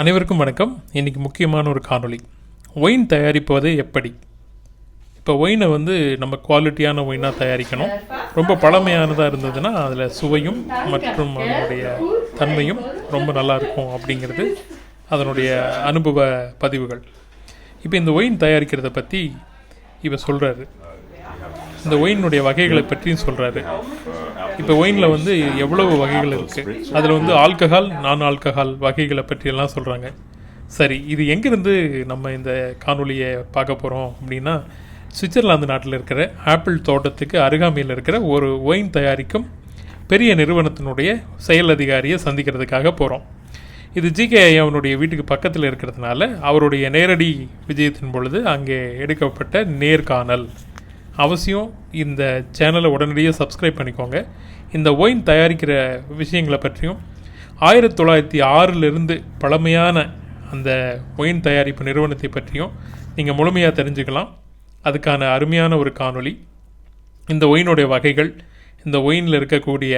அனைவருக்கும் வணக்கம். இன்றைக்கி முக்கியமான ஒரு காணொளி, ஒயின் தயாரிப்பது எப்படி. இப்போ ஒயினை நம்ம குவாலிட்டியான ஒயினாக தயாரிக்கணும். ரொம்ப பழமையானதாக இருந்ததுன்னா அதில் சுவையும் மற்றும் அதனுடைய தன்மையும் ரொம்ப நல்லாயிருக்கும் அப்படிங்கிறது அதனுடைய அனுபவ பதிவுகள். இப்போ இந்த ஒயின் தயாரிக்கிறத பற்றி இவர் சொல்கிறாரு. இந்த ஒயினுடைய வகைகளை பற்றியும் சொல்கிறாரு. இப்போ ஒயினில் எவ்வளவு வகைகள் இருக்குது, அதில் ஆல்கஹால் நான் ஆல்கஹால் வகைகளை பற்றியெல்லாம் சொல்கிறாங்க. சரி, இது எங்கேருந்து நம்ம இந்த காணொலியை பார்க்க போகிறோம் அப்படின்னா, சுவிட்சர்லாந்து நாட்டில் இருக்கிற ஆப்பிள் தோட்டத்துக்கு அருகாமையில் இருக்கிற ஒரு ஒயின் தயாரிக்கும் பெரிய நிறுவனத்தினுடைய செயல் அதிகாரியை சந்திக்கிறதுக்காக போகிறோம். இது ஜிகே அவனுடைய வீட்டுக்கு பக்கத்தில் இருக்கிறதுனால அவருடைய நேரடி விஜயத்தின் பொழுது அங்கே எடுக்கப்பட்ட நேர்காணல். அவசியம் இந்த சேனலை உடனடியாக சப்ஸ்கிரைப் பண்ணிக்கோங்க. இந்த ஒயின் தயாரிக்கிற விஷயங்களை பற்றியும் 1906 பழமையான அந்த ஒயின் தயாரிப்பு நிறுவனத்தை பற்றியும் நீங்கள் முழுமையாக தெரிஞ்சுக்கலாம். அதுக்கான அருமையான ஒரு காணொளி. இந்த ஒயினுடைய வகைகள், இந்த ஒயினில் இருக்கக்கூடிய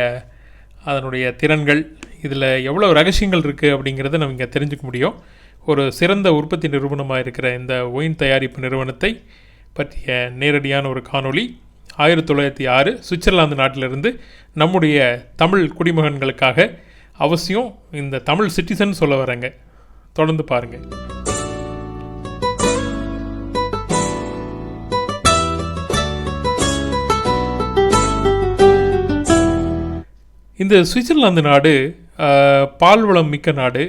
அதனுடைய திறன்கள், இதில் எவ்வளோ ரகசியங்கள் இருக்குது அப்படிங்கிறத நம்ம இங்கே தெரிஞ்சுக்க முடியும். ஒரு சிறந்த உற்பத்தி நிறுவனமாக இருக்கிற இந்த ஒயின் தயாரிப்பு நிறுவனத்தை பற்றிய நேரடியான ஒரு காணொளி. 1906 சுவிட்சர்லாந்து நாட்டிலிருந்து நம்முடைய தமிழ் குடிமகன்களுக்காக. அவசியம் இந்த தமிழ் சிட்டிசன் சொல்ல வரேங்க. தொடர்ந்து பாருங்கள். இந்த சுவிட்சர்லாந்து நாடு பால் வளம் மிக்க நாடு,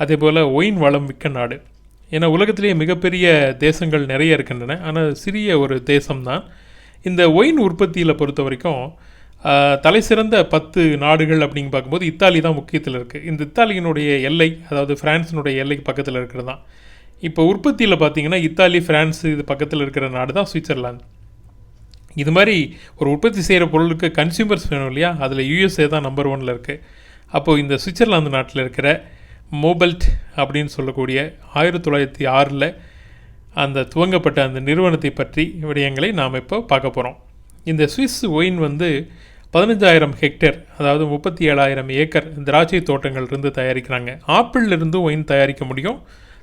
அதே போல் ஒயின் வளம் மிக்க நாடு. ஏன்னா உலகத்திலேயே மிகப்பெரிய தேசங்கள் நிறைய இருக்கின்றன, ஆனால் சிறிய ஒரு தேசம்தான். இந்த ஒயின் உற்பத்தியில் பொறுத்த வரைக்கும் தலை சிறந்த 10 நாடுகள் அப்படின்னு பார்க்கும்போது இத்தாலி தான் முக்கியத்தில் இருக்குது. இந்த இத்தாலியினுடைய எல்லை, அதாவது ஃப்ரான்ஸினுடைய எல்லைக்கு பக்கத்தில் இருக்கிறது தான். இப்போ உற்பத்தியில் பார்த்திங்கன்னா இத்தாலி, ஃப்ரான்ஸ் இது பக்கத்தில் இருக்கிற நாடு தான் சுவிட்சர்லாந்து. இது மாதிரி ஒரு உற்பத்தி செய்கிற பொருளுக்கு கன்சியூமர்ஸ் வேணும் இல்லையா, அதில் யூஎஸ்ஏ தான் நம்பர் 1 இருக்குது. அப்போது இந்த சுவிட்சர்லாந்து நாட்டில் இருக்கிற மோபல்ட் அப்படின்னு சொல்லக்கூடிய 1906 அந்த துவங்கப்பட்ட அந்த நிறுவனத்தை பற்றி விடயங்களை நாம் இப்போ பார்க்க போகிறோம். இந்த சுவிஸ் ஒயின் 15,000 ஹெக்டேர், அதாவது 37,000 ஏக்கர் திராட்சை தோட்டங்கள் இருந்து தயாரிக்கிறாங்க. ஆப்பிளிலிருந்து ஒயின் தயாரிக்க முடியும்,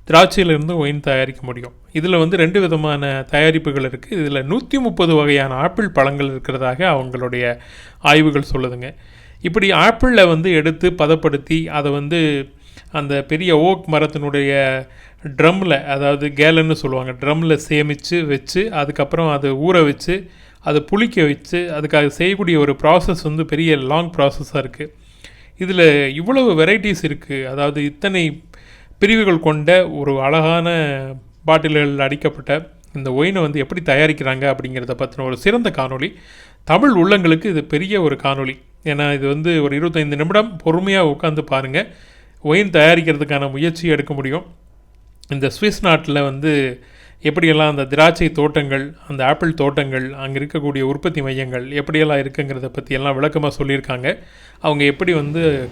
திராட்சையிலிருந்து ஒயின் தயாரிக்க முடியும். இதில் 2 விதமான தயாரிப்புகள் இருக்குது. இதில் 130 வகையான ஆப்பிள் பழங்கள் இருக்கிறதாக அவங்களுடைய ஆய்வுகள் சொல்லுதுங்க. இப்படி ஆப்பிளில் எடுத்து பதப்படுத்தி அதை அந்த பெரிய ஓக் மரத்தினுடைய ட்ரம்மில், அதாவது கேலன்னு சொல்லுவாங்க, ட்ரம்மில் சேமித்து வச்சு அதுக்கப்புறம் அதை ஊற வச்சு அதை புளிக்க வச்சு அதுக்காக செய்யக்கூடிய ஒரு ப்ராசஸ் பெரிய லாங் ப்ராசஸாக இருக்குது. இதில் இவ்வளவு வெரைட்டிஸ் இருக்குது. அதாவது இத்தனை பிரிவுகள் கொண்ட ஒரு அழகான பாட்டில்கள் அடிக்கப்பட்ட இந்த ஒயினை எப்படி தயாரிக்கிறாங்க அப்படிங்கிறத பற்றின ஒரு சிறந்த காணொளி. தமிழ் உள்ளங்களுக்கு இது பெரிய ஒரு காணொளி. ஏன்னா இது ஒரு 25 நிமிடம் பொறுமையாக உட்காந்து பாருங்கள். ஒயின் தயாரிக்கிறதுக்கான முயற்சியை எடுக்க முடியும். இந்த சுவிஸ் நாட்டில் எப்படியெல்லாம் அந்த திராட்சை தோட்டங்கள், அந்த ஆப்பிள் தோட்டங்கள், அங்கே இருக்கக்கூடிய உற்பத்தி மையங்கள் எப்படியெல்லாம் இருக்குங்கிறத பற்றி எல்லாம் விளக்கமாக சொல்லியிருக்காங்க. அவங்க எப்படி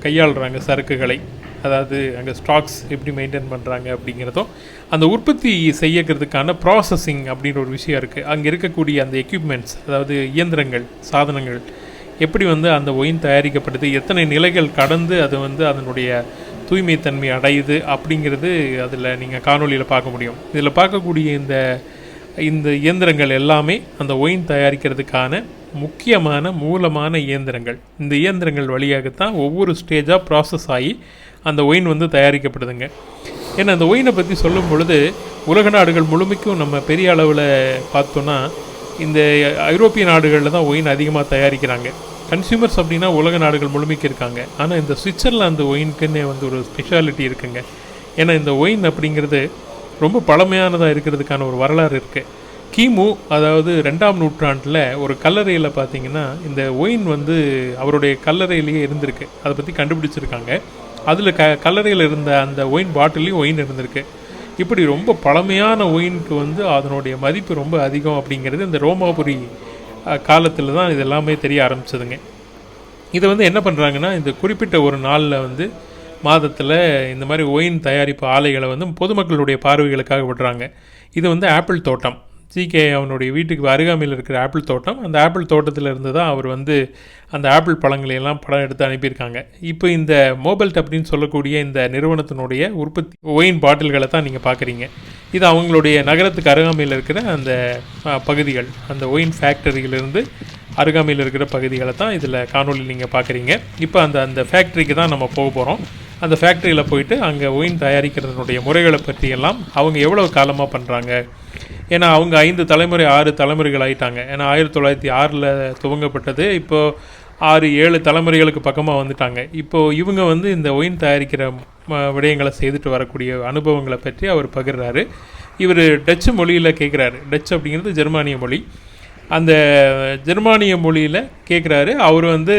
கையாளுறாங்க சரக்குகளை, அதாவது அங்கே ஸ்டாக்ஸ் எப்படி மெயின்டைன் பண்ணுறாங்க அப்படிங்கிறதும், அந்த உற்பத்தி செய்யறதுக்கான ப்ராசஸிங் அப்படின்ற ஒரு விஷயம் இருக்குது. அங்கே இருக்கக்கூடிய அந்த எக்யூப்மெண்ட்ஸ், அதாவது இயந்திரங்கள், சாதனங்கள் எப்படி அந்த ஒயின் தயாரிக்கப்படுது, எத்தனை நிலைகள் கடந்து அது அதனுடைய தூய்மை தன்மை அடையுது அப்படிங்கிறது அதில் நீங்கள் காணொலியில் பார்க்க முடியும். இதில் பார்க்கக்கூடிய இந்த இயந்திரங்கள் எல்லாமே அந்த ஒயின் தயாரிக்கிறதுக்கான முக்கியமான மூலமான இயந்திரங்கள். இந்த இயந்திரங்கள் வழியாகத்தான் ஒவ்வொரு ஸ்டேஜாக ப்ராசஸ் ஆகி அந்த ஒயின் தயாரிக்கப்படுதுங்க. ஏன்னா அந்த ஒயினை பற்றி சொல்லும் பொழுது உலக நாடுகள் முழுமைக்கும் நம்ம பெரிய அளவில் பார்த்தோன்னா இந்த ஐரோப்பிய நாடுகளில் தான் ஒயின் அதிகமாக தயாரிக்கிறாங்க. கன்சியூமர்ஸ் அப்படின்னா உலக நாடுகள் முழுமைக்கு இருக்காங்க. ஆனால் இந்த சுவிட்சர்லாந்து ஒயினுக்குன்னே ஒரு ஸ்பெஷாலிட்டி இருக்குங்க. ஏன்னா இந்த ஒயின் அப்படிங்கிறது ரொம்ப பழமையானதாக இருக்கிறதுக்கான ஒரு வரலாறு இருக்குது. கிமு, அதாவது 2ஆம் நூற்றாண்டில் ஒரு கல்லறையில் பார்த்திங்கன்னா இந்த ஒயின் அவருடைய கல்லறையிலேயே இருந்திருக்கு. அதை பற்றி கண்டுபிடிச்சிருக்காங்க. அதில் கல்லறையில் இருந்த அந்த ஒயின் பாட்டிலையும் ஒயின் இருந்திருக்கு. இப்படி ரொம்ப பழமையான ஒயினுக்கு அதனுடைய மதிப்பு ரொம்ப அதிகம் அப்படிங்கிறது இந்த ரோமாபுரி காலத்தில் தான் இது எல்லாமே தெரிய ஆரம்பிச்சதுங்க. இதை என்ன பண்ணுறாங்கன்னா, இந்த குறிப்பிட்ட ஒரு நாளில் மாதத்தில் இந்த மாதிரி ஒயின் தயாரிப்பு ஆலைகளை பொதுமக்களுடைய பார்வைகளுக்காக விடுறாங்க. இது ஆப்பிள் தோட்டம், ஜிகே அவனுடைய வீட்டுக்கு அருகாமையில் இருக்கிற ஆப்பிள் தோட்டம். அந்த ஆப்பிள் தோட்டத்தில் இருந்து தான் அவர் வந்து அந்த ஆப்பிள் பழங்களையெல்லாம் படம் எடுத்து அனுப்பியிருக்காங்க. இப்போ இந்த மோபல்ட் அப்படின்னு சொல்லக்கூடிய இந்த நிறுவனத்தினுடைய உற்பத்தி ஒயின் பாட்டில்களை தான் நீங்கள் பார்க்குறீங்க. இது அவங்களுடைய நகரத்துக்கு அருகாமையில் இருக்கிற அந்த பகுதிகள், அந்த ஒயின் ஃபேக்டரியிலிருந்து அருகாமையில் இருக்கிற பகுதிகளை தான் இதில் காணொலி நீங்கள் பார்க்குறீங்க. இப்போ அந்த ஃபேக்ட்ரிக்கு தான் நம்ம போக போகிறோம். அந்த ஃபேக்ட்ரியில் போயிட்டு அங்கே ஒயின் தயாரிக்கிறதுனுடைய முறைகளை பற்றியெல்லாம் அவங்க எவ்வளோ காலமாக பண்ணுறாங்க. ஏன்னா அவங்க 5 தலைமுறை 6 தலைமுறைகள் ஆகிட்டாங்க. ஏன்னா 1906 துவங்கப்பட்டது. இப்போது 6-7 தலைமுறைகளுக்கு பக்கமாக வந்துட்டாங்க. இப்போது இவங்க வந்து இந்த ஒயின் தயாரிக்கிற விடயங்களை செய்துட்டு வரக்கூடிய அனுபவங்களை பற்றி அவர் பகிர்றாரு. இவர் டச்சு மொழியில் கேட்குறாரு. டச் அப்படிங்கிறது ஜெர்மானிய மொழி. அந்த ஜெர்மானிய மொழியில் கேட்குறாரு. அவர் வந்து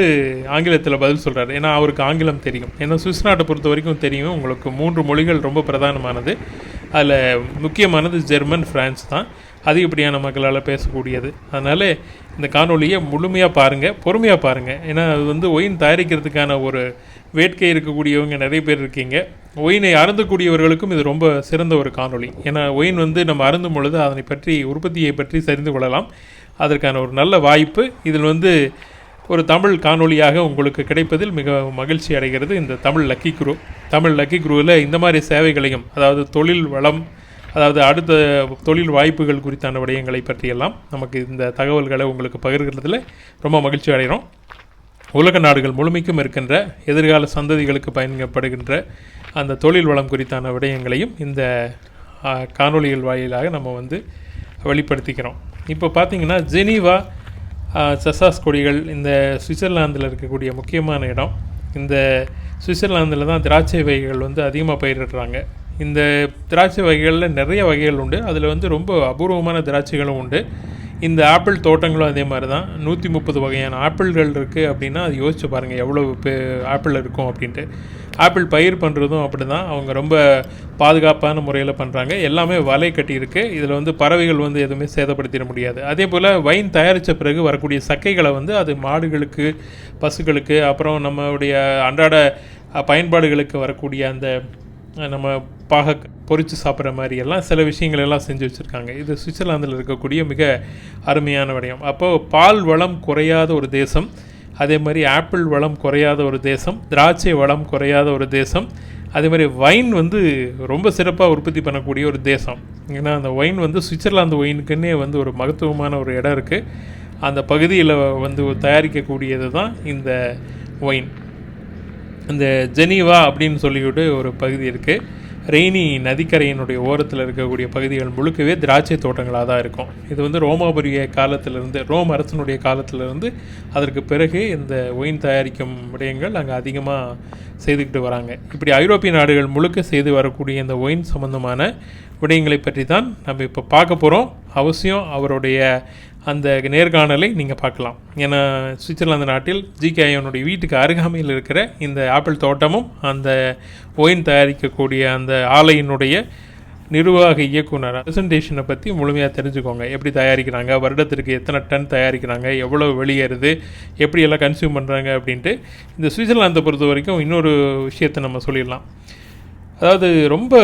ஆங்கிலத்தில் பதில் சொல்கிறாரு. ஏன்னா அவருக்கு ஆங்கிலம் தெரியும். ஏன்னா சுவிஸ் நாட்டை பொறுத்த வரைக்கும் தெரியும், உங்களுக்கு 3 மொழிகள் ரொம்ப பிரதானமானது. அதில் முக்கியமானது ஜெர்மன், ஃப்ரான்ஸ் தான் அதிகப்படியான மக்களால் பேசக்கூடியது. அதனால் இந்த காணொலியை முழுமையாக பாருங்கள், பொறுமையாக பாருங்கள். ஏன்னா அது வந்து ஒயின் தயாரிக்கிறதுக்கான ஒரு வேட்கை இருக்கக்கூடியவங்க நிறைய பேர் இருக்கீங்க. ஒயினை அருந்தக்கூடியவர்களுக்கும் இது ரொம்ப சிறந்த ஒரு காணொலி. ஏன்னா ஒயின் வந்து நம்ம அருந்தும் பொழுது அதனை பற்றி, உற்பத்தியை பற்றி தெரிந்து கொள்ளலாம். அதற்கான ஒரு நல்ல வாய்ப்பு இதில் வந்து ஒரு தமிழ் காணொலியாக உங்களுக்கு கிடைப்பதில் மிக மகிழ்ச்சி அடைகிறது இந்த தமிழ் லக்கி குரூவில் இந்த மாதிரி சேவைகளையும், அதாவது தொழில் வளம், அதாவது அடுத்த தொழில் வாய்ப்புகள் குறித்தான விடயங்களை பற்றியெல்லாம் நமக்கு இந்த தகவல்களை உங்களுக்கு பகிர்கிறதுல ரொம்ப மகிழ்ச்சி அடைகிறோம். உலக நாடுகள் முழுமைக்கும் இருக்கின்ற எதிர்கால சந்ததிகளுக்கு பயன்படுகின்ற அந்த தொழில் வளம் குறித்தான விடயங்களையும் இந்த காணொலிகள் வாயிலாக நம்ம வந்து வெளிப்படுத்திக்கிறோம். இப்போ பார்த்திங்கன்னா ஜெனீவா, சசாஸ் கொடிகள் இந்த சுவிட்சர்லாந்தில் இருக்கக்கூடிய முக்கியமான இடம். இந்த சுவிட்சர்லாந்தில் தான் திராட்சை வகைகள் வந்து அதிகமாக பயிரிடுறாங்க. இந்த திராட்சை வகைகளில் நிறைய வகைகள் உண்டு. அதில் வந்து ரொம்ப அபூர்வமான திராட்சைகளும் உண்டு. இந்த ஆப்பிள் தோட்டங்களும் அதே மாதிரி தான். 130 வகையான ஆப்பிள்கள் இருக்குது அப்படின்னா அது யோசிச்சு பாருங்கள் எவ்வளோ ஆப்பிள் இருக்கும் அப்படின்ட்டு. ஆப்பிள் பயிர் பண்ணுறதும் அப்படி தான். அவங்க ரொம்ப பாதுகாப்பான முறையில் பண்ணுறாங்க. எல்லாமே வலை கட்டி இருக்குது. இதில் வந்து பறவைகள் வந்து எதுவுமே சேதப்படுத்திட முடியாது. அதே போல் வைன் தயாரித்த பிறகு வரக்கூடிய சக்கைகளை வந்து அது மாடுகளுக்கு, பசுக்களுக்கு, அப்புறம் நம்மளுடைய அன்றாட பயன்பாடுகளுக்கு வரக்கூடிய அந்த நம்ம பொரித்து சாப்பிட்ற மாதிரி எல்லாம் சில விஷயங்கள் எல்லாம் செஞ்சு வச்சுருக்காங்க. இது சுவிட்சர்லாந்தில் இருக்கக்கூடிய மிக அருமையான விடயம். அப்போது பால் வளம் குறையாத ஒரு தேசம், அதே மாதிரி ஆப்பிள் வளம் குறையாத ஒரு தேசம், திராட்சை வளம் குறையாத ஒரு தேசம், அதே மாதிரி வைன் வந்து ரொம்ப சிறப்பாக உற்பத்தி பண்ணக்கூடிய ஒரு தேசம். ஏன்னா அந்த ஒயின் வந்து சுவிட்சர்லாந்து ஒயினுக்குன்னே வந்து ஒரு மகத்துவமான ஒரு இடம் இருக்குது. அந்த பகுதியில் வந்து தயாரிக்கக்கூடியது தான் இந்த ஒயின். இந்த ஜெனீவா அப்படின்னு சொல்லிவிட்டு ஒரு பகுதி இருக்குது. ரெய்னி நதிக்கரையினுடைய ஓரத்தில் இருக்கக்கூடிய பகுதிகள் முழுக்கவே திராட்சை தோட்டங்களாக தான் இருக்கும். இது வந்து ரோமாபுரிய காலத்திலிருந்து, ரோம் அரசனுடைய காலத்திலிருந்து அதற்கு பிறகு இந்த ஒயின் தயாரிக்கும் விடயங்கள் அங்கே அதிகமாக செய்துக்கிட்டு வராங்க. இப்படி ஐரோப்பிய நாடுகள் முழுக்க செய்து வரக்கூடிய இந்த ஒயின் சம்பந்தமான விடயங்களை பற்றி தான் நம்ம இப்போ பார்க்க போகிறோம். அவசியம் அவருடைய அந்த நேர்காணலை நீங்கள் பார்க்கலாம். ஏன்னா சுவிட்சர்லாந்து நாட்டில் ஜிகேனுடைய வீட்டுக்கு அருகாமையில் இருக்கிற இந்த ஆப்பிள் தோட்டமும் அந்த ஒயின் தயாரிக்கக்கூடிய அந்த ஆலையினுடைய நிர்வாக இயக்குனர் ப்ரெசன்டேஷனை பற்றி முழுமையாக தெரிஞ்சுக்கோங்க. எப்படி தயாரிக்கிறாங்க, வருடத்திற்கு எத்தனை டன் தயாரிக்கிறாங்க, எவ்வளோ வெளியேறுது, எப்படியெல்லாம் கன்சியூம் பண்ணுறாங்க அப்படின்ட்டு. இந்த சுவிட்சர்லாந்தை பொறுத்த வரைக்கும் இன்னொரு விஷயத்தை நம்ம சொல்லிடலாம். அதாவது ரொம்ப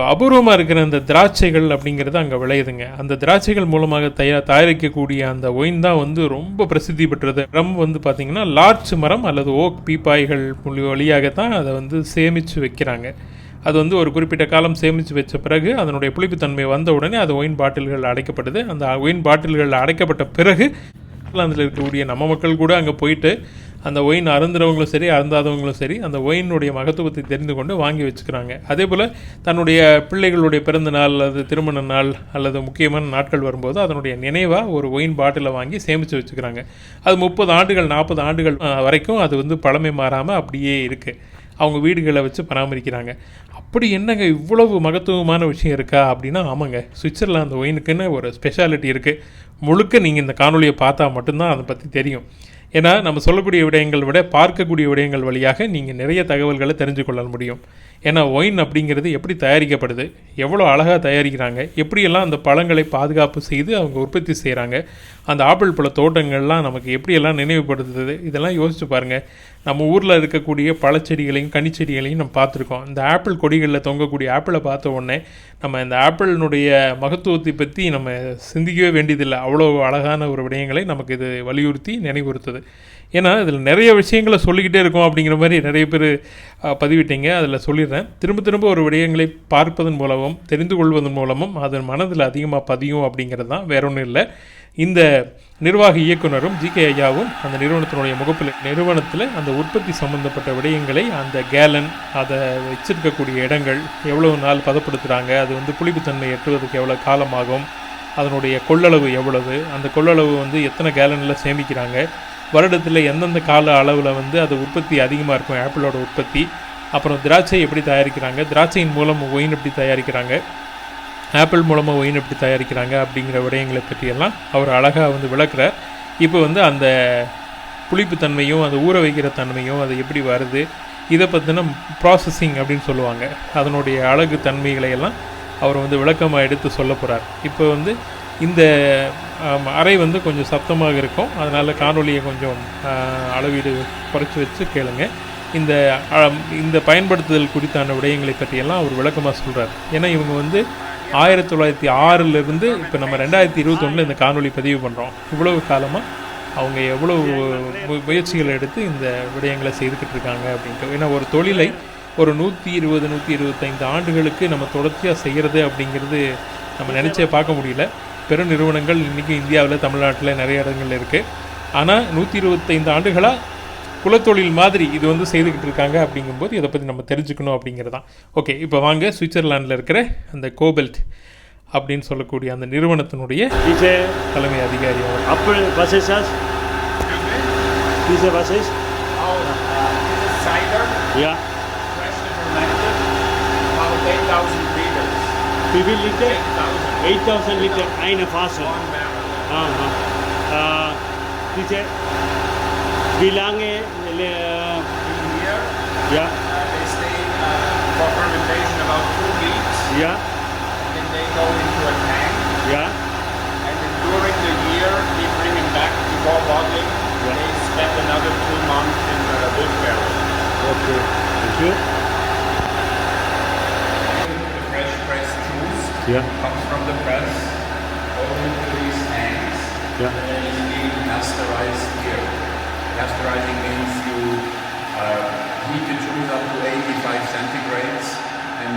அபூர்வமாக இருக்கிற அந்த திராட்சைகள் அப்படிங்கிறது அங்கே விளையுதுங்க. அந்த திராட்சைகள் மூலமாக தயாரிக்கக்கூடிய அந்த ஒயின் தான் வந்து ரொம்ப பிரசித்தி பெற்றது. ரம் வந்து பார்த்திங்கன்னா லார்ச் மரம் அல்லது ஓக் பீப்பாய்கள் வழியாகத்தான் அதை வந்து சேமித்து வைக்கிறாங்க. அது வந்து ஒரு குறிப்பிட்ட காலம் சேமித்து வச்ச பிறகு அதனுடைய புளிப்புத்தன்மை வந்த உடனே அது ஒயின் பாட்டில்கள் அடைக்கப்படுது. அந்த ஒயின் பாட்டில்கள் அடைக்கப்பட்ட பிறகு அதில் இருக்கக்கூடிய நம்ம மக்கள் கூட அங்கே போயிட்டு அந்த ஒயின் அருந்துறவங்களும் சரி, அருந்தாதவங்களும் சரி, அந்த ஒயினுடைய மகத்துவத்தை தெரிந்து கொண்டு வாங்கி வச்சுக்கிறாங்க. அதே போல் தன்னுடைய பிள்ளைகளுடைய பிறந்த நாள் அல்லது திருமண நாள் அல்லது முக்கியமான நாட்கள் வரும்போது அதனுடைய நினைவாக ஒரு ஒயின் பாட்டிலை வாங்கி சேமித்து வச்சுக்கிறாங்க. அது 30 ஆண்டுகள் 40 ஆண்டுகள் வரைக்கும் அது வந்து பழமை மாறாமல் அப்படியே இருக்குது. அவங்க வீடுகளை வச்சு பராமரிக்கிறாங்க. அப்படி என்னங்க இவ்வளவு மகத்துவமான விஷயம் இருக்கா அப்படின்னா, ஆமாங்க, சுவிட்சர்லாந்து ஒயினுக்குன்னு ஒரு ஸ்பெஷாலிட்டி இருக்குது. முழுக்க நீங்கள் இந்த காணொலியை பார்த்தா மட்டும்தான் அதை பற்றி தெரியும். ஏன்னா நம்ம சொல்லக்கூடிய விடயங்கள் விட பார்க்கக்கூடிய விடயங்கள் வழியாக நீங்கள் நிறைய தகவல்களை தெரிஞ்சு கொள்ள முடியும். ஏன்னா ஒயின் அப்படிங்கிறது எப்படி தயாரிக்கப்படுது, எவ்வளோ அழகாக தயாரிக்கிறாங்க, எப்படியெல்லாம் அந்த பழங்களை பாதுகாப்பு செய்து அவங்க உற்பத்தி செய்கிறாங்க, அந்த ஆப்பிள் பழ தோட்டங்கள்லாம் நமக்கு எப்படியெல்லாம் நினைவுபடுத்துது, இதெல்லாம் யோசிச்சு பாருங்கள். நம்ம ஊரில் இருக்கக்கூடிய பழச்செடிகளையும் கனிச்செடிகளையும் நம்ம பார்த்துருக்கோம். இந்த ஆப்பிள் கொடிகளில் தொங்கக்கூடிய ஆப்பிளை பார்த்த உடனே நம்ம இந்த ஆப்பிளினுடைய மகத்துவத்தை பற்றி நம்ம சிந்திக்கவே வேண்டியதில்லை. அவ்வளோ அழகான ஒரு விடயங்களை நமக்கு இது வலியுறுத்தி நினைவுறுத்துது. ஏன்னா இதில் நிறைய விஷயங்களை சொல்லிக்கிட்டே இருக்கோம் அப்படிங்கிற மாதிரி நிறைய பேர் பதிவிட்டீங்க. அதில் சொல்லிடுறேன். திரும்ப திரும்ப ஒரு விடயங்களை பார்ப்பதன் மூலமும் தெரிந்து கொள்வதன் மூலமும் அது மனதில் அதிகமாக பதியும் அப்படிங்கிறது தான், வேற ஒன்றும் இல்லை. இந்த நிர்வாக இயக்குனரும் ஜி.கே. ஐயாவும் அந்த நிறுவனத்தினுடைய நிறுவனத்தில் அந்த உற்பத்தி சம்மந்தப்பட்ட விடயங்களை, அந்த கேலன், அதை வச்சிருக்கக்கூடிய இடங்கள், எவ்வளவு நாள் பதப்படுத்துகிறாங்க, அது வந்து புளிப்புத்தன்மை எட்டுவதற்கு எவ்வளோ காலமாகும், அதனுடைய கொள்ளளவு எவ்வளவு, அந்த கொள்ளளவு வந்து எத்தனை கேலனில் சேமிக்கிறாங்க, வருடத்தில் எந்தெந்த கால அளவில் வந்து அது உற்பத்தி அதிகமாக இருக்கும் ஆப்பிளோட உற்பத்தி, அப்புறம் திராட்சை எப்படி தயாரிக்கிறாங்க, திராட்சையின் மூலம் ஒயின் எப்படி தயாரிக்கிறாங்க, ஆப்பிள் மூலமாக ஒயின் எப்படி தயாரிக்கிறாங்க அப்படிங்கிற விடயங்களை பற்றியெல்லாம் அவர் அழகாக வந்து விளக்குறார். இப்போ வந்து அந்த புளிப்புத்தன்மையும் அந்த ஊற வைக்கிற தன்மையும் அது எப்படி வருது, இதை பற்றின ப்ராசஸிங் அப்படின்னு சொல்லுவாங்க, அதனுடைய அழகு தன்மைகளை எல்லாம் அவர் வந்து விளக்கமாக எடுத்து சொல்ல போகிறார். இப்போ வந்து இந்த அறை வந்து கொஞ்சம் சத்தமாக இருக்கும், அதனால் காணொலியை கொஞ்சம் அளவீடு குறைச்சி வச்சு கேளுங்க. இந்த பயன்படுத்துதல் குறித்தான விடயங்களை பற்றியெல்லாம் அவர் விளக்கமாக சொல்கிறார். ஏன்னா இவங்க வந்து 1906 இப்போ நம்ம 2021 இந்த காணொலி பதிவு பண்ணுறோம். இவ்வளவு காலமாக அவங்க எவ்வளோ முயற்சிகளை எடுத்து இந்த விடயங்களை செய்துக்கிட்டு இருக்காங்க அப்படின்ட்டு. ஏன்னா ஒரு தொழிலை ஒரு 120-125 ஆண்டுகளுக்கு நம்ம தொடர்ச்சியாக செய்கிறது அப்படிங்கிறது நம்ம நினச்சே பார்க்க முடியல. பெரும் நிறுவனங்கள் இன்றைக்கி இந்தியாவில், தமிழ்நாட்டில் நிறைய இடங்கள் இருக்குது. ஆனால் 125 ஆண்டுகளாக குலத்தொழில் மாதிரி இது வந்து செய்துக்கிட்டு இருக்காங்க. அப்படிங்கும்போது இதை பற்றி நம்ம தெரிஞ்சுக்கணும் அப்படிங்கிறதான். ஓகே, இப்போ வாங்க சுவிட்சர்லாண்டில் இருக்கிற அந்த கோபெல்ட் அப்படின்னு சொல்லக்கூடிய அந்த நிறுவனத்தினுடைய தலைமை அதிகாரி Apple buses. Diese was ist? Cider. Ja. Freshly fermented. About 8,000 liters. Wie viel Liter? 8,000 Liter eine Fassung. One barrel. Aha. Diese, wie lange? In here, Ja. they stay for fermentation about 2 weeks. Ja. Then they go into a tank. Ja. And then during the year, we bring them back before bottling. Yeah. They spend another 2 months in the wood barrel. Okay. Thank you. The fresh pressed juice Yeah. comes from the press, all into these tanks. Yeah. And then it's being pasteurized here. Pasteurizing means you heat the juice up to 85 centigrades and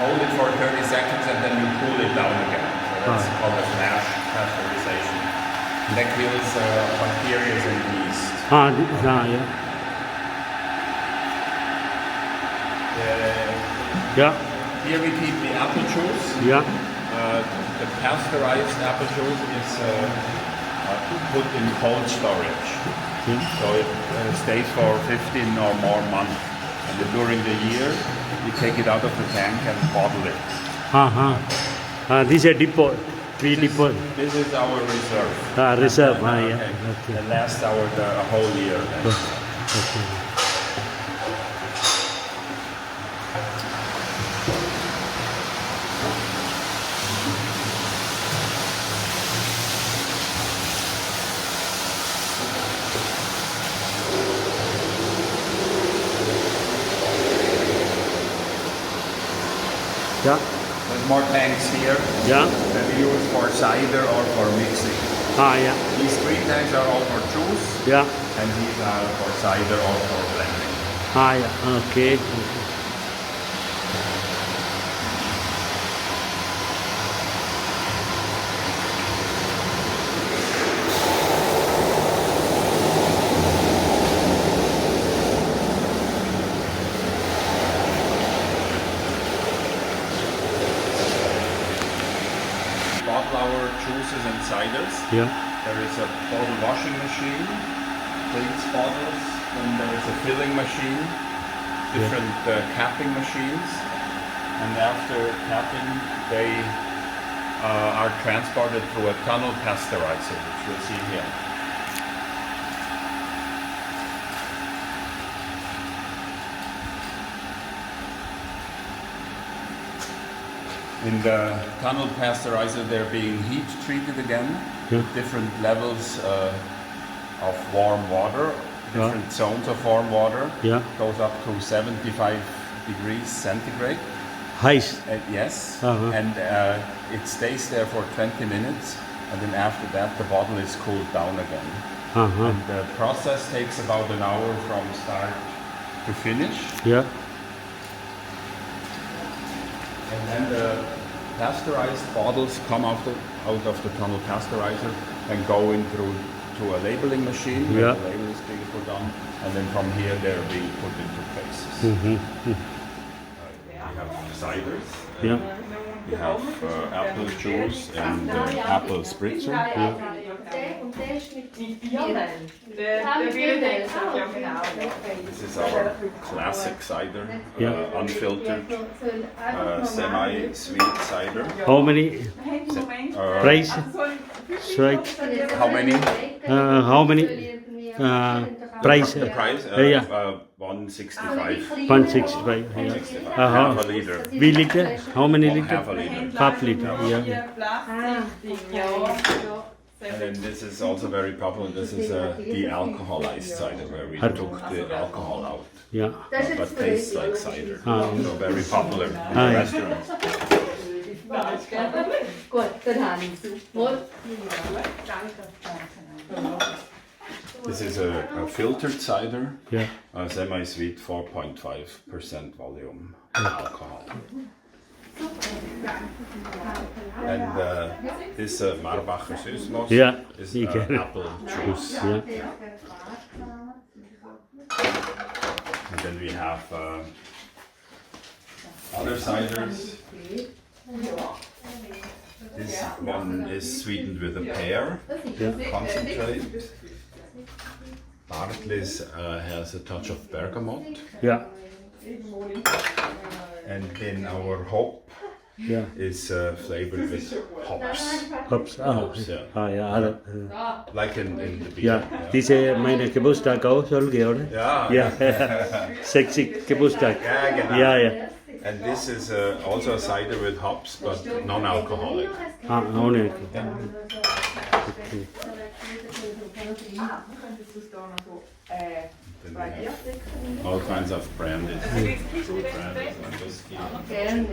hold it for 30 seconds and then you cool it down again. So that's called a flash pasteurization. That kills bacteria and yeast. Ja. Ja. Here we keep the apple juice. Ja. The pasteurized apple juice is put in cold storage. So it stays for 15 or more months. And then during the year, we take it out of the tank and bottle it. This is a depot. Depot. This is our reserve. Reserve. And, Yeah. okay. Okay. It lasts the whole year. Okay. Yeah. There's more tanks here Yeah. that we use for cider or for mixing. Yeah. These 3 tanks are all for juice, Yeah. and these are for cider or for blending. Yeah. Okay. Bottle our juices and ciders. Yeah. There is a bottle washing machine, cleans bottles, then there is a filling machine, different capping machines, and after capping they are transported through a tunnel pasteurizer, which you'll see here. In the tunnel pasteurizer, they're being heat treated again with different levels of warm water. different zones of warm water. Yeah. Goes up to 75 degrees centigrade. Heiß. Yes. Uh-huh. And it stays there for 20 minutes, and then after that the bottle is cooled down again. Uh-huh. And the process takes about an hour from start to finish. Yeah. And then the pasteurized bottles come out of the tunnel pasteurizer and go in through to a labeling machine where Yeah. the label is being put on, and then from here they're being put into cases. Mm-hmm. We have ciders. Yeah. We have apple juice and apple spritzer. This is our classic cider, Yeah. unfiltered, semi-sweet cider. How many price? Sweet. How many? How many price? The price? Yeah. 165. 165. Yeah. 165. Uh-huh. Half a liter. V-liter? How many liter? Half a liter. Half liter. Yeah. And then this is also very popular. This is a de-alcoholized cider where we took the alcohol out, Yeah. but tastes like cider. Ah. So very popular in Ah, yeah. restaurants. This is a filtered cider, Yeah. semi-sweet, 4.5% volume alcohol. And this Marbacher Süßmost Yeah, is you get it. apple juice. Yeah. And then we have other ciders. This one is sweetened with a pear concentrate. Bartle's has a touch of bergamot. Yeah. And then our hop Yeah. is flavored with hops. Hops. Hops, yeah. Ja. Like in the beer. Ja. Diese meine Geburtstag auch solche, oder? Yeah. Ja. 60 Geburtstag. Yeah, genau. Ja, ja. And this is also a cider with hops, but non-alcoholic. Auch nicht. Okay. Then we have all kinds of brandies, fruit brandies, and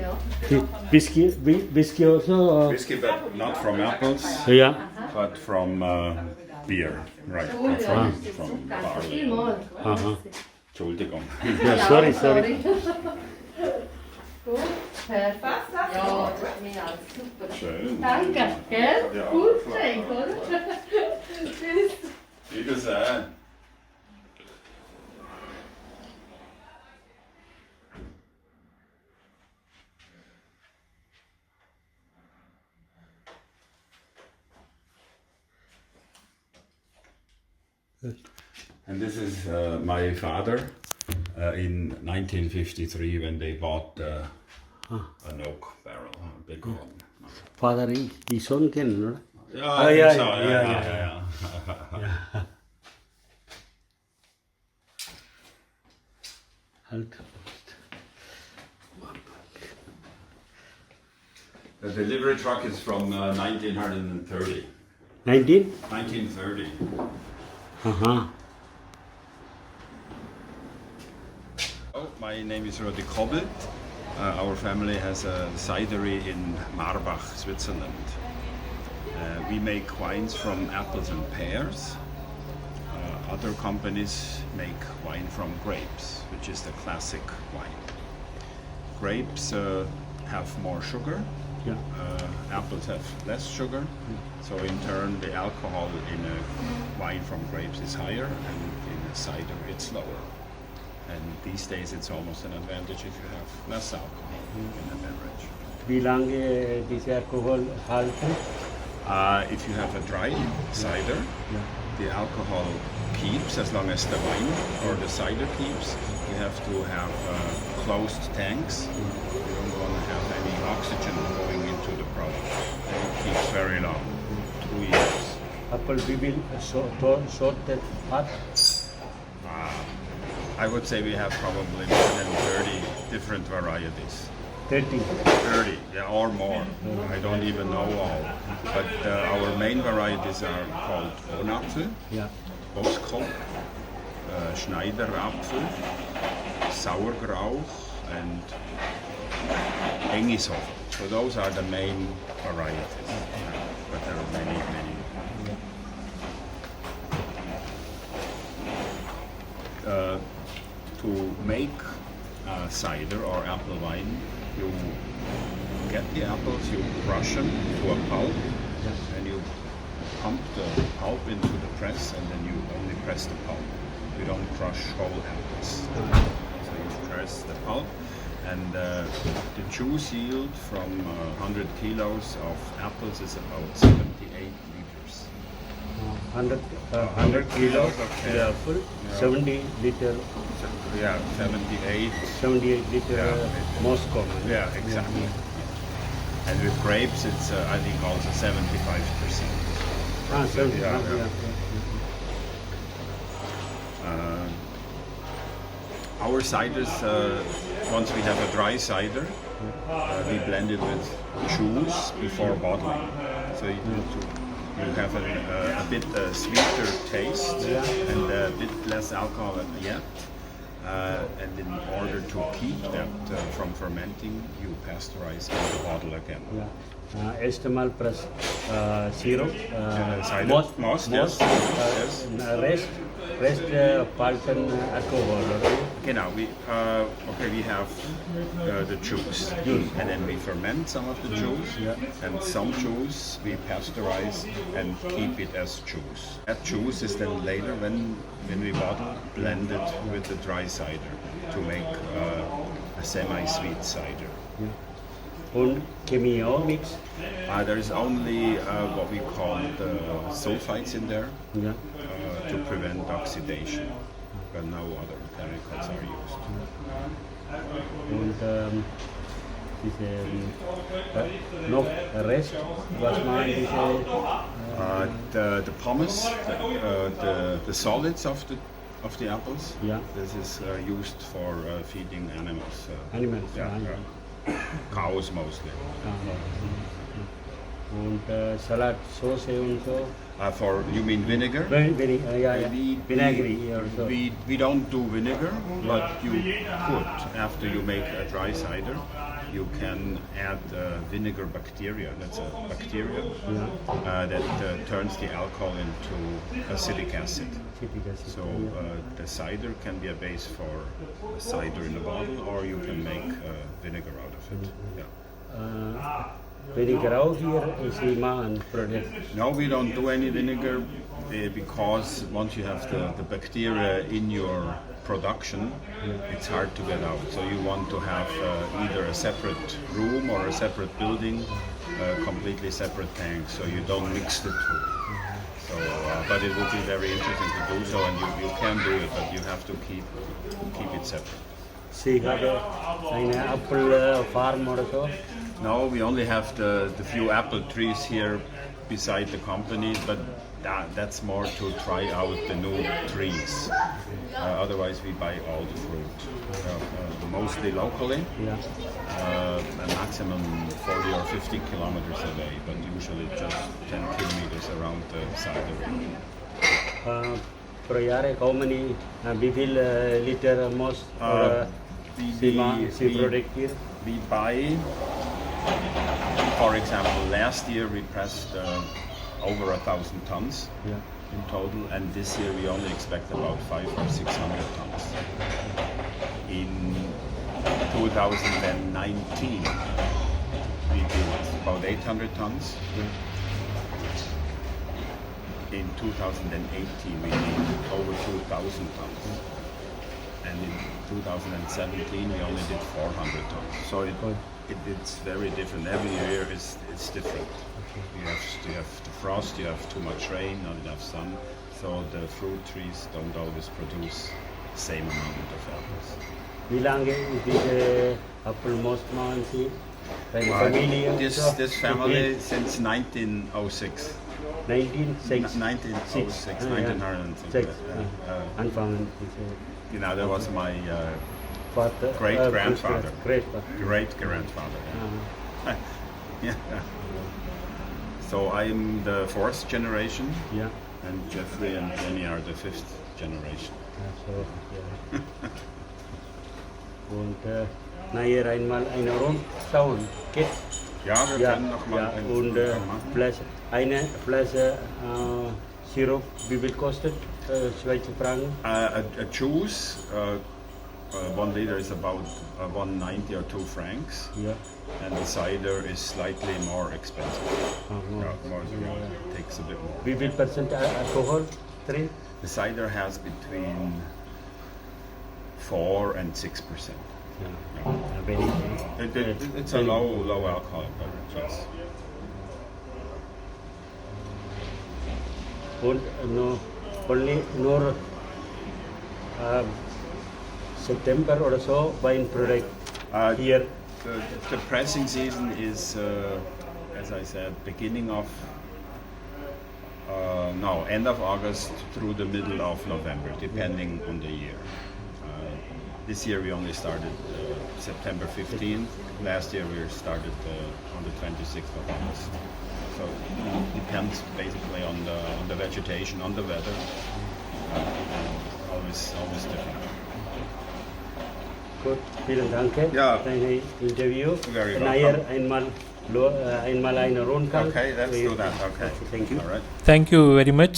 whiskey. Whisky also? Whiskey, but not from apples, Ja. but from beer, right? From barley. Aha. Entschuldigung. Ja, sorry. Ja, mehr als super. Schön. Danke, gell? Ja, Gut klar. Geschenk, oder? Tschüss. Wiedersehen. And this is my father in 1953 when they bought an oak barrel, a big one. Vater, die Sohn kennen, oder? Ja, I think so. Yeah. Halt. The delivery truck is from 1930. 19? 1930. Aha. Oh, my name is Rudi Kobbel. Our family has a cidery in Marbach, Switzerland. We make wines from apples and pears. Other companies make wine from grapes, which is the classic wine. Grapes have more sugar. Ja. Apples have less sugar. So in turn, the alcohol in a wine from grapes is higher, and in a cider it's lower. And these days it's almost an advantage if you have less alcohol in a beverage. Wie lange diese Alkohol halten? If you have a dry cider, the alcohol keeps as long as the wine or the cider keeps. You have to have closed tanks. You don't want to have any oxygen going into the product. And it keeps very long, 2 years. Apple, we will sorted hot. I would say we have probably more than 30 different varieties. 30. 30, yeah, or more. I don't even know all. But our main varieties are called Bonapfel, Ja. Boskop, Schneider Apfel, Sauergrau, and Engishofen. So those are the main varieties. But there are many. To make cider or apple wine, you get the apples, you crush them to a pulp, and you pump the pulp into the press, and then you only press the pulp. You don't crush whole apples. So you press the pulp, and the juice yield from 100 kilos of apples is about 78 liters. 100 kilos of apple, 70 liter, Yeah, 78. 78 liter Yeah. most common. Yeah, exactly. And with grapes, it's I think also 75%. 70, Yeah, yeah, yeah. Our ciders, once we have a dry cider, we blend it with juice before bottling. So you have a bit sweeter taste and a bit less alcohol yet. And in order to keep that from fermenting, you pasteurize in the bottle again. Estimal plus syrup, Cider? Most, yes. Yes. rest pulp and alcohol. Okay, now we have the juice, and then we ferment some of the juice, and some juice we pasteurize and keep it as juice. That juice is then later, when we bottle, blended with the dry cider to make a semi-sweet cider. Und Chemio mix. There is only what we call the sulfites in there to prevent oxidation, but no other chemicals are used. Und noch Rest, was man The pomace, the solids of the apples. This is used for feeding animals. Animals. Cows mostly. Und salad sauce also. For you mean vinegar? Vinegary also. We don't do vinegar, but you could, after you make a dry cider, you can add vinegar bacteria. That's a bacteria that turns the alcohol into acetic acid. So the cider can be a base for a cider in a bottle, or you can make vinegar out of it. Yeah. Vinegar out here is Iman product. No, we don't do any vinegar because once you have the bacteria in your production, it's hard to get out. So you want to have either a separate room or a separate building, completely separate tanks, so you don't mix the two. So, but it would be very interesting to do so, and you can do it, but you have to keep it separate. See, have an apple farm also. No, we only have the few apple trees here beside the company, but that's more to try out the new trees. Otherwise, we buy all the fruit, mostly locally, a maximum 40 or 50 kilometers away, but usually just 10 kilometers around the cider region. Per year, how many liter most product here? We buy, for example, last year we pressed over 1,000 tons in total, and this year we only expect about 500 or 600 tons. In 2019 we did about 800 tons. In 2018 we did over 2,000 tons. And in 2017 we only did 400 tons. So it's very different. Every year it's different. You have the frost, you have too much rain, not enough sun. So the fruit trees don't always produce the same amount of apples. Wie lange is this apple most man see? This family since 1906. 1906. 1906, 1906. Unfounded. You know, that was my Father, great-grandfather. Great-grandfather. Great-grandfather. Yeah. So I'm the fourth generation, and Jeffrey and Jenny are the fifth generation. So, ja. Und nachher einmal eine Rundschauen. Geht? Ja, wir Ja, können noch mal ja. einen Und Rundgang machen. eine Flasche Sirup, wie viel kostet? Schweizer Franken? A juice, 1 liter is about 190 or 2 francs, Ja. and the cider is slightly more expensive. Aha. Takes a bit more. Wie viel Prozent Alkohol drin? The cider has between 4 and 6%. Ja. Wenig. It's a low alcohol beverage. Yes. Und nur September oder so Wein Product hier. The pressing season is, as I said, beginning of end of August through the middle of November, depending on the year. This year we only started September 15th. Last year we started on the 26th of August. So it depends basically on the vegetation, on the weather. Always different. Gut, vielen Dank Ja. für dein Interview. Very Nachher welcome. einmal eine Rundgang. Okay, let's do that. Okay. Thank you. All right. Thank you very much,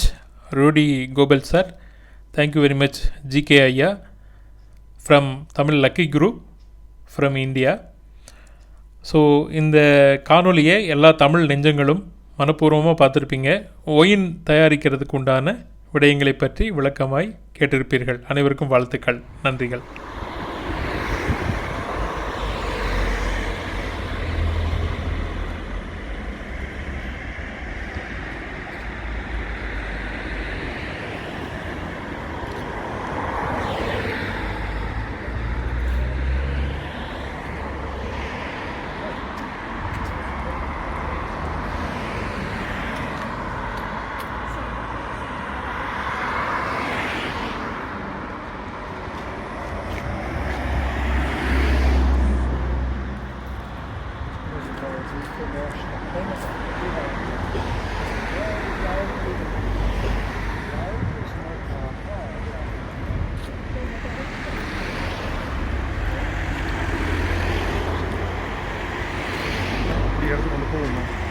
Rudy Gobel sir. Thank you very much, GK Ayya from Tamil Lucky Group from India. So இந்த காணொலியை எல்லா தமிழ் நெஞ்சங்களும் மனப்பூர்வமாக பார்த்துருப்பீங்க. Wine தயாரிக்கிறதுக்கு உண்டான விடயங்களை பற்றி விளக்கமாய் கேட்டிருப்பீர்கள். அனைவருக்கும் வாழ்த்துக்கள், நன்றிகள். Ler under honom.